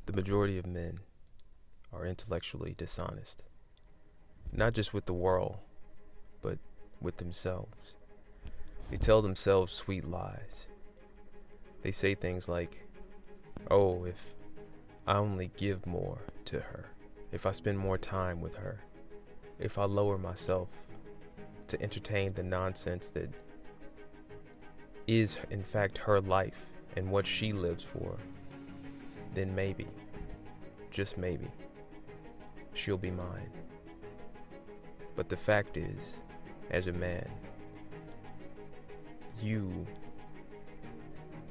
The majority of men are intellectually dishonest, not just with the world, but with themselves. They tell themselves sweet lies. They say things like, oh, if I only give more to her, if I spend more time with her, if I lower myself to entertain the nonsense that is in fact her life and what she lives for, then maybe, just maybe, she'll be mine. But the fact is, as a man, you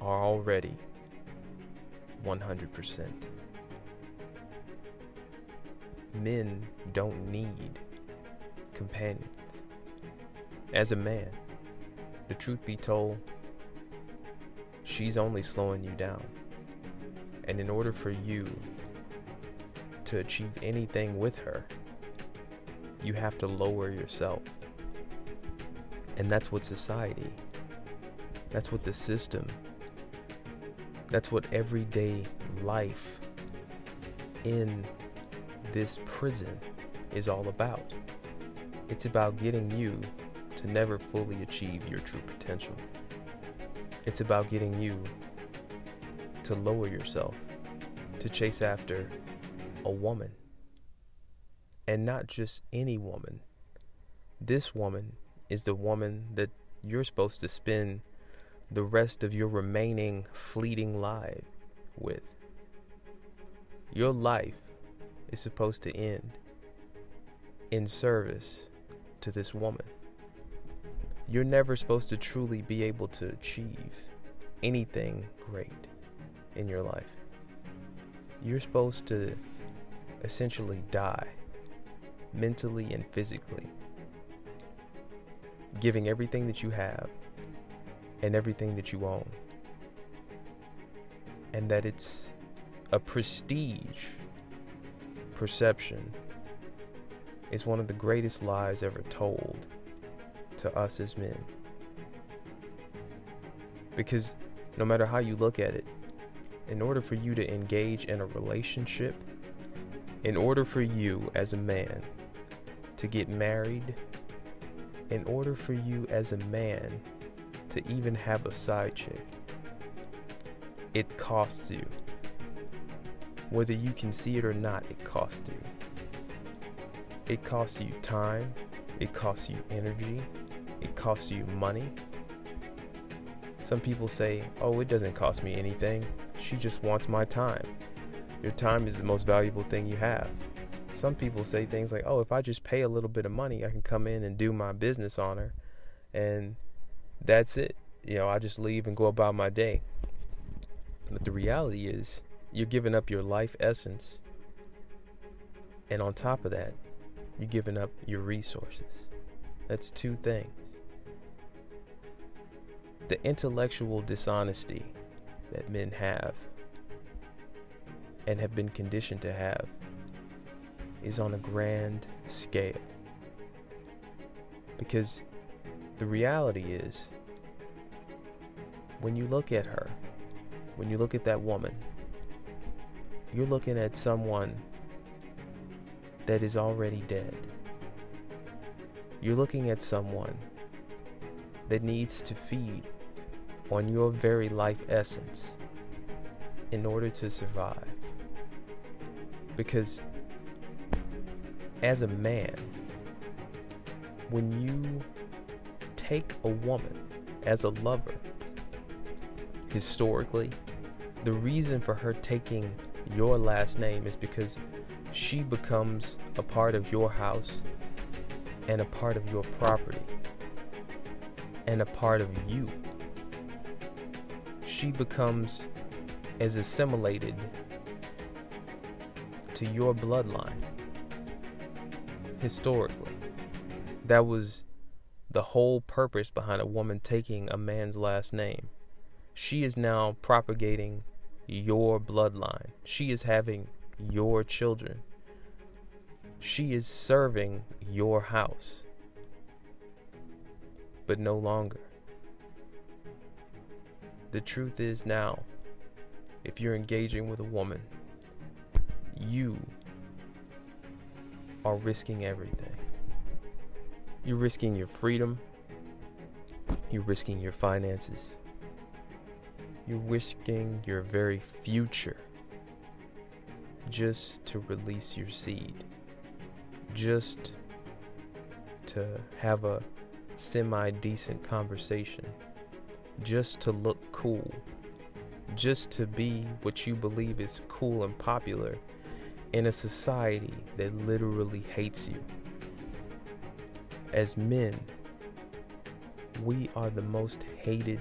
are already 100%. Men don't need companions. As a man, the truth be told, she's only slowing you down. And in order for you to achieve anything with her, you have to lower yourself. And that's what society, that's what the system, that's what everyday life in this prison is all about. It's about getting you to never fully achieve your true potential. It's about getting you to lower yourself, to chase after a woman. And not just any woman. This woman is the woman that you're supposed to spend the rest of your remaining fleeting life with. Your life is supposed to end in service to this woman. You're never supposed to truly be able to achieve anything great in your life. You're supposed to essentially die mentally and physically, giving everything that you have and everything that you own. And that it's a prestige perception is one of the greatest lies ever told to us as men. Because no matter how you look at it, in order for you to engage in a relationship, in order for you as a man to get married, in order for you as a man to even have a side chick, it costs you. Whether you can see it or not, it costs you. It costs you time, it costs you energy, it costs you money. Some people say, oh, it doesn't cost me anything. She just wants my time. Your time is the most valuable thing you have. Some people say things like, oh, if I just pay a little bit of money, I can come in and do my business on her, and that's it. I just leave and go about my day. But the reality is, you're giving up your life essence, and on top of that, you're giving up your resources. That's two things. The intellectual dishonesty that men have and have been conditioned to have is on a grand scale. Because the reality is, when you look at her, when you look at that woman, you're looking at someone that is already dead. You're looking at someone that needs to feed on your very life essence in order to survive. Because as a man, when you take a woman as a lover, historically, the reason for her taking your last name is because she becomes a part of your house and a part of your property and a part of you. She becomes as assimilated to your bloodline. Historically, that was the whole purpose behind a woman taking a man's last name. She is now propagating your bloodline. She is having your children. She is serving your house. But no longer. The truth is now, if you're engaging with a woman, you are risking everything. You're risking your freedom. You're risking your finances. You're risking your very future just to release your seed. Just to have a semi-decent conversation. Just to look cool. Just to be what you believe is cool and popular in a society that literally hates you. As men, we are the most hated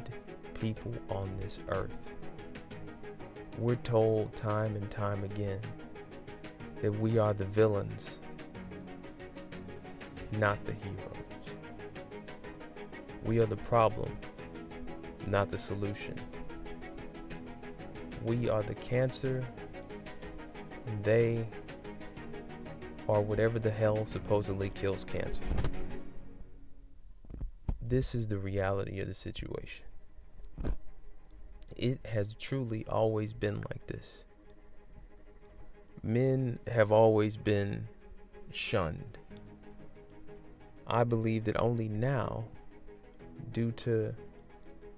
people on this earth. We're told time and time again that we are the villains, not the heroes. We are the problem, not the solution. We are the cancer, and they are whatever the hell supposedly kills cancer. This is the reality of the situation. It has truly always been like this. Men have always been shunned. I believe that only now, due to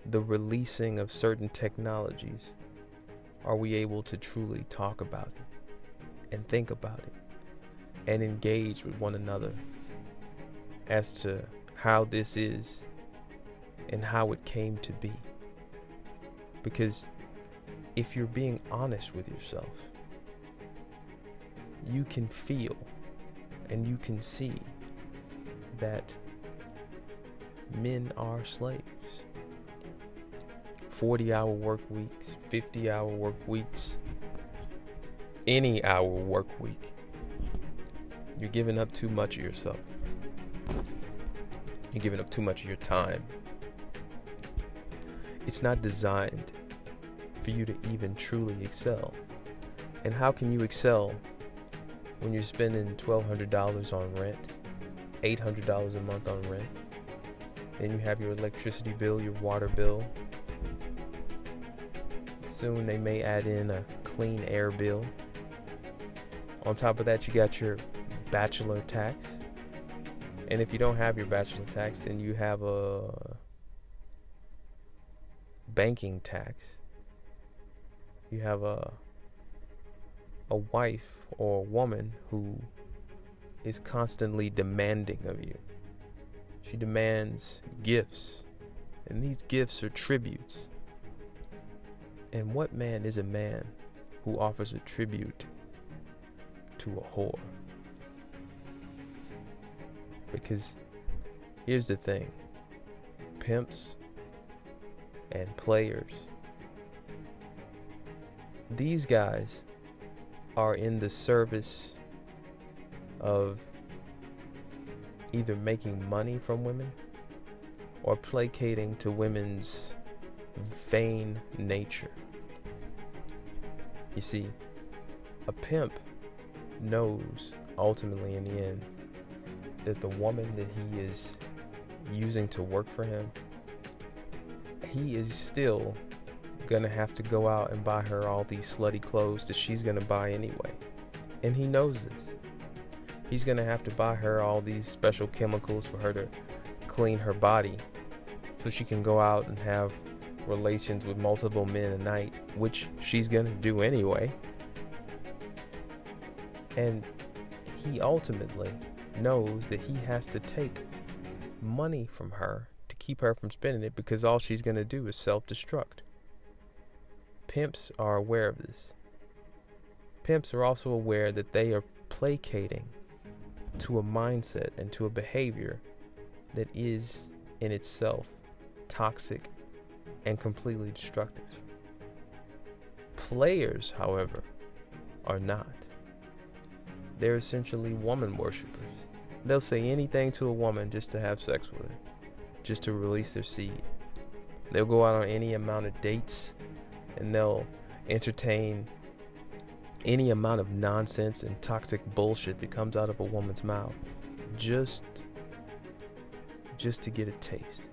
the releasing of certain technologies, are we able to truly talk about it and think about it and engage with one another as to how this is and how it came to be. Because if you're being honest with yourself, you can feel and you can see that men are slaves. 40-hour work weeks, 50-hour work weeks, any hour work week. You're giving up too much of yourself. You're giving up too much of your time. It's not designed for you to even truly excel. And how can you excel when you're spending $1,200 on rent, $800 a month on rent? Then you have your electricity bill, your water bill. Soon they may add in a clean air bill. On top of that, you got your bachelor tax. And if you don't have your bachelor tax, then you have a banking tax. You have a wife or a woman who is constantly demanding of you. She demands gifts, and these gifts are tributes. And what man is a man who offers a tribute to a whore? Because here's the thing, pimps and players, these guys are in the service of either making money from women or placating to women's vain nature. You see, a pimp knows ultimately in the end that the woman that he is using to work for him, he is still gonna have to go out and buy her all these slutty clothes that she's gonna buy anyway. And he knows this. He's gonna have to buy her all these special chemicals for her to clean her body so she can go out and have relations with multiple men a night, which she's gonna do anyway. And he ultimately knows that he has to take money from her to keep her from spending it, because all she's gonna do is self-destruct. Pimps are aware of this. Pimps are also aware that they are placating to a mindset and to a behavior that is in itself toxic and completely destructive. Players, however, are not. They're essentially woman worshippers. They'll say anything to a woman just to have sex with her, just to release their seed. They'll go out on any amount of dates, and they'll entertain any amount of nonsense and toxic bullshit that comes out of a woman's mouth just to get a taste.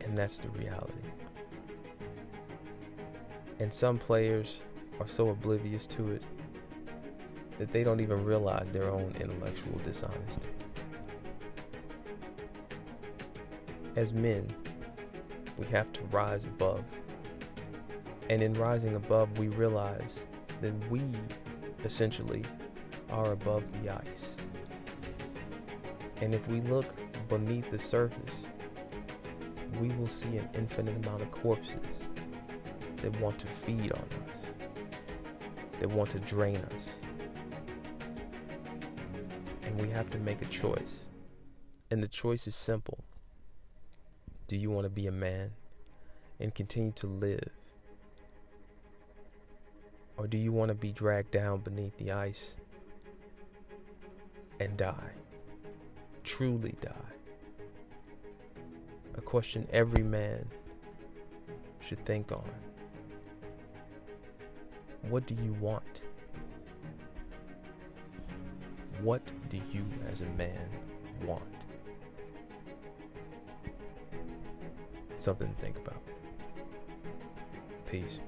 And that's the reality. And some players are so oblivious to it that they don't even realize their own intellectual dishonesty. As men, we have to rise above. And in rising above, we realize that we essentially are above the ice. And if we look beneath the surface, we will see an infinite amount of corpses that want to feed on us, that want to drain us. And we have to make a choice. And the choice is simple. Do you want to be a man and continue to live? Or do you want to be dragged down beneath the ice and die? Truly die? A question every man should think on. What do you want? What do you as a man want? Something to think about. Peace.